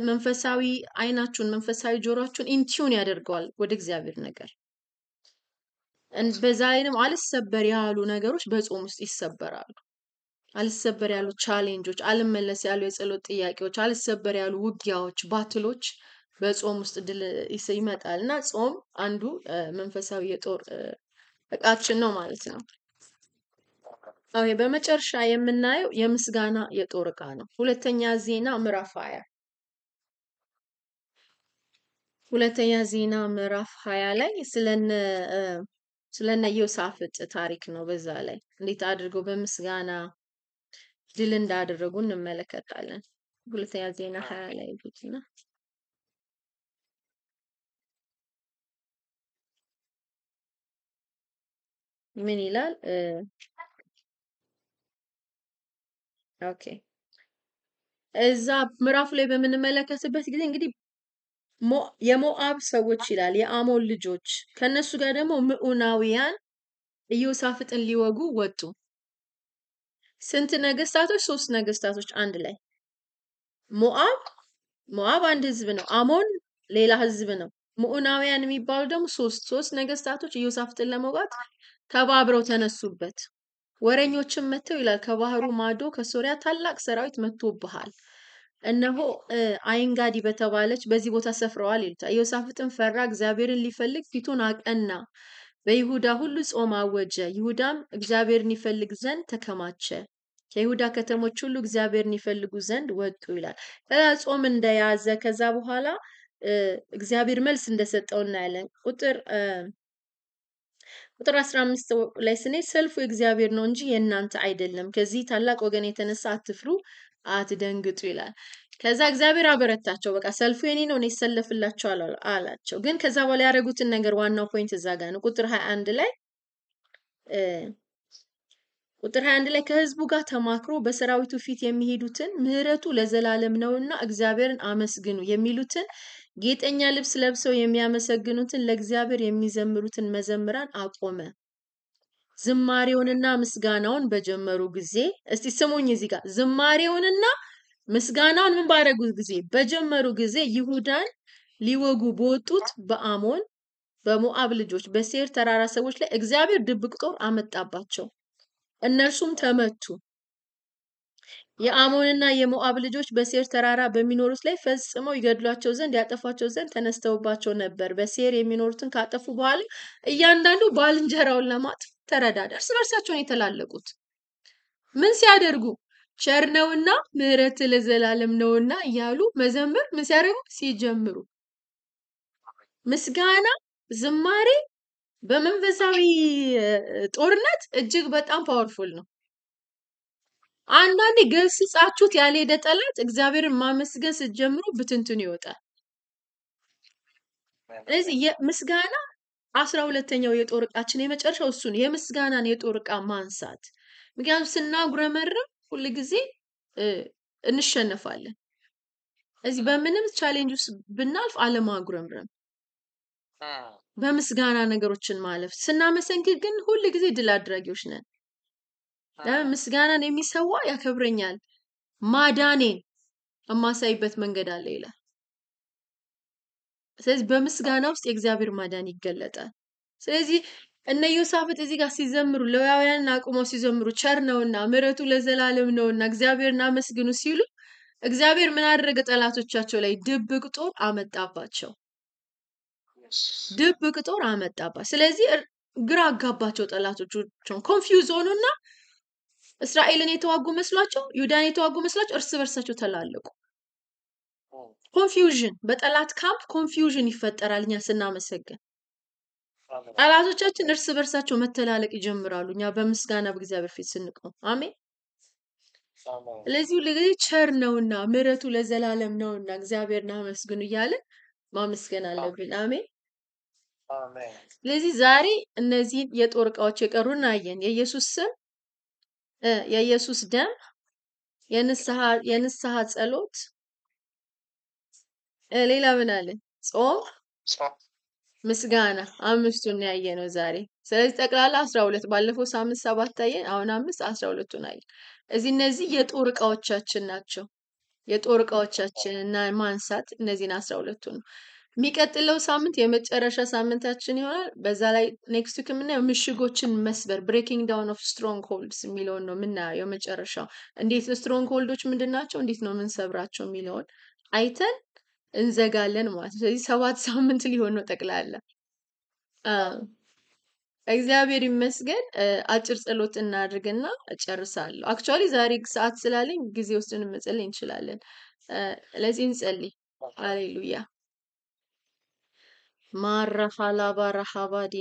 መንፈሳዊ አይናችሁን፣ መንፈሳዊ ጆሮአችሁን ኢንቲዩን ያደርገዋል ወደ እግዚአብሔር ነገር። በዛ ላይ ደግሞ አልሰበር ያሉ ነገሮች በጾም ውስጥ ይሰበራሉ። አልሰበር ያሉ ቻሌንጆች፣ አልመለስ ያሉ የጸሎት ጥያቄዎች፣ አልሰበር ያሉ ውጊያዎች፣ ባትሎች በጾም ውስጥ ድል ይመጣል። እና ጾም አንዱ መንፈሳዊ የጦር እቃችን ነው ማለት ነው። በመጨረሻ የምናየው የምስጋና የጦር እቃ ነው። ሁለተኛ ዜና ምዕራፍ 20 ሁለተኛ ዜና ምዕራፍ 20 ላይ ስለነ ዮሳፍጥ ታሪክ ነው። በዛ ላይ እንዴት አድርገው በምስጋና ድል እንዳደረጉ እንመለከታለን። ሁለተኛ ዜና 20 ላይ ቢትና ምን ይላል? ኦኬ እዛ ምዕራፍ ላይ በምንመለከትበት ጊዜ እንግዲህ የሞአብ ሰዎች ይላል፣ የአሞን ልጆች ከነሱ ጋር ደግሞ ምዑናውያን ኢዮሳፍጥን ሊወጉ ወጡ። ስንት ነገስታቶች? 3 ነገስታቶች አንድ ላይ ሞዓብ አንድ ህዝብ ነው። አሞን ሌላ ህዝብ ነው። ሙዑናውያን የሚባሉ ደግሞ ሶስት ነገስታቶች ኢዮሳፍጥን ለመውጋት ተባብረው ተነሱበት። ወረኞችም መጥተው ይላል ከባህሩ ማዶ ከሶሪያ ታላቅ ሰራዊት መጥቶብሃል፣ እነሆ አይንጋዲ በተባለች በዚህ ቦታ ሰፍረዋል ይሉታል። ኢዮሳፍጥን ፈራ፣ እግዚአብሔርን ሊፈልግ ፊቱን አቀና፣ በይሁዳ ሁሉ ጾም አወጀ። ይሁዳም እግዚአብሔርን ይፈልግ ዘንድ ተከማቸ። ከይሁዳ ከተሞች ሁሉ እግዚአብሔርን ይፈልጉ ዘንድ ወጡ ይላል። ከዛ ጾም እንደያዘ ከዛ በኋላ እግዚአብሔር መልስ እንደሰጠው እናያለን። ቁጥር 15 ላይ ስንሄድ ሰልፉ የእግዚአብሔር ነው እንጂ የእናንተ አይደለም፣ ከዚህ ታላቅ ወገን የተነሳ አትፍሩ አትደንግጡ ይላል። ከዛ እግዚአብሔር አበረታቸው። በቃ ሰልፉ የኔ ነው እኔ እሰለፍላችኋለሁ አላቸው። ግን ከዛ በኋላ ያደረጉትን ነገር ዋናው ፖይንት እዛ ጋር ነው። ቁጥር 21 ላይ ከህዝቡ ጋር ተማክሮ በሰራዊቱ ፊት የሚሄዱትን ምህረቱ ለዘላለም ነውና እግዚአብሔርን አመስግኑ የሚሉትን ጌጠኛ ልብስ ለብሰው የሚያመሰግኑትን ለእግዚአብሔር የሚዘምሩትን መዘምራን አቆመ። ዝማሬውንና ምስጋናውን በጀመሩ ጊዜ እስቲ ስሙኝ እዚህ ጋር ዝማሬውንና ምስጋናውን ምን ባደረጉ ጊዜ በጀመሩ ጊዜ ይሁዳን ሊወጉ በወጡት በአሞን በሞዓብ ልጆች በሴር ተራራ ሰዎች ላይ እግዚአብሔር ድብቅ ጦር አመጣባቸው፣ እነርሱም ተመቱ። የአሞንና የሞዓብ ልጆች በሴር ተራራ በሚኖሩት ላይ ፈጽመው ይገድሏቸው ዘንድ ያጠፏቸው ዘንድ ተነስተውባቸው ነበር። በሴር የሚኖሩትን ካጠፉ በኋላ እያንዳንዱ ባልንጀራውን ለማጥፋት ተረዳዳ። እርስ በርሳቸውን የተላለቁት ምን ሲያደርጉ ቸር ነውና ምህረት ለዘላለም ነውና እያሉ መዘመር ምን ሲያደርጉ ሲጀምሩ ምስጋና ዝማሬ በመንፈሳዊ ጦርነት እጅግ በጣም ፓወርፉል ነው። አንዳንዴ ገስጻችሁት ያልሄደ ጠላት እግዚአብሔርን ማመስገን ስትጀምሩ ብትንትን ይወጣል። ስለዚህ የምስጋና 12ኛው የጦር ዕቃችን የመጨረሻው እሱ ነው፣ የምስጋናን የጦር ዕቃ ማንሳት። ምክንያቱም ስናጉረመርም ሁል ጊዜ እንሸነፋለን። እዚህ በምንም ቻሌንጅ ውስጥ ብናልፍ አለማጉረምረም፣ በምስጋና ነገሮችን ማለፍ። ስናመሰግን ግን ሁል ጊዜ ድል አድራጊዎች ነን። ምስጋናን የሚሰዋ ያከብረኛል፣ ማዳኔን የማሳይበት መንገድ አለ ይላል። ስለዚህ በምስጋና ውስጥ የእግዚአብሔር ማዳን ይገለጣል። ስለዚህ እነ ኢዮሳፍጥ እዚህ ጋር ሲዘምሩ ሌዋውያንን አቁመው ሲዘምሩ ቸር ነውና ምሕረቱ ለዘላለም ነውና እግዚአብሔርን አመስግኑ ሲሉ እግዚአብሔር ምን አደረገ? ጠላቶቻቸው ላይ ድብቅ ጦር አመጣባቸው። ድብቅ ጦር አመጣባቸው። ስለዚህ ግራ አጋባቸው። ጠላቶቻቸውን ኮንፊውዝ ሆኑና እስራኤልን የተዋጉ መስሏቸው ይሁዳን የተዋጉ መስሏቸው እርስ በርሳቸው ተላለቁ። ኮንፊውዥን፣ በጠላት ካምፕ ኮንፊውዥን ይፈጠራል። እኛ ስናመሰግን ጠላቶቻችን እርስ በርሳቸው መተላለቅ ይጀምራሉ። እኛ በምስጋና በእግዚአብሔር ፊት ስንቆም አሜን። ስለዚህ ሁሉ ጊዜ ቸር ነውና ምሕረቱ ለዘላለም ነውና እግዚአብሔርን አመስግኑ እያለን ማመስገን አለብን። አሜን። ስለዚህ ዛሬ እነዚህ የጦር ዕቃዎች የቀሩን አየን። የኢየሱስ ስም፣ የኢየሱስ ደም፣ የንስሐ ጸሎት፣ ሌላ ምን አለ? ጾም፣ ምስጋና። አምስቱን ያየነው ዛሬ። ስለዚህ ጠቅላላ 12፣ ባለፈው ሳምንት 7 አየን፣ አሁን 5 12ቱን አየን። እነዚህ የጦር ዕቃዎቻችን ናቸው። የጦር ዕቃዎቻችን እና ማንሳት እነዚህን 12ቱን ነው። የሚቀጥለው ሳምንት የመጨረሻ ሳምንታችን ይሆናል። በዛ ላይ ኔክስት ዊክ የምናየው ምሽጎችን መስበር፣ ብሬኪንግ ዳውን ኦፍ ስትሮንግ ሆልድስ የሚለውን ነው የምናየው። የመጨረሻው እንዴት ስትሮንግ ሆልዶች ምንድን ናቸው፣ እንዴት ነው የምንሰብራቸው የሚለውን አይተን እንዘጋለን ማለት ነው። ስለዚህ 7 ሳምንት ሊሆን ነው ጠቅላላ። እግዚአብሔር ይመስገን። አጭር ጸሎት እናድርግና እጨርሳለሁ። አክቹአሊ ዛሬ ሰዓት ስላለኝ ጊዜ ወስደን መጸለይ እንችላለን። ለዚህ እንጸልይ። ሃሌሉያ ማራሃላ ባራሃባዲ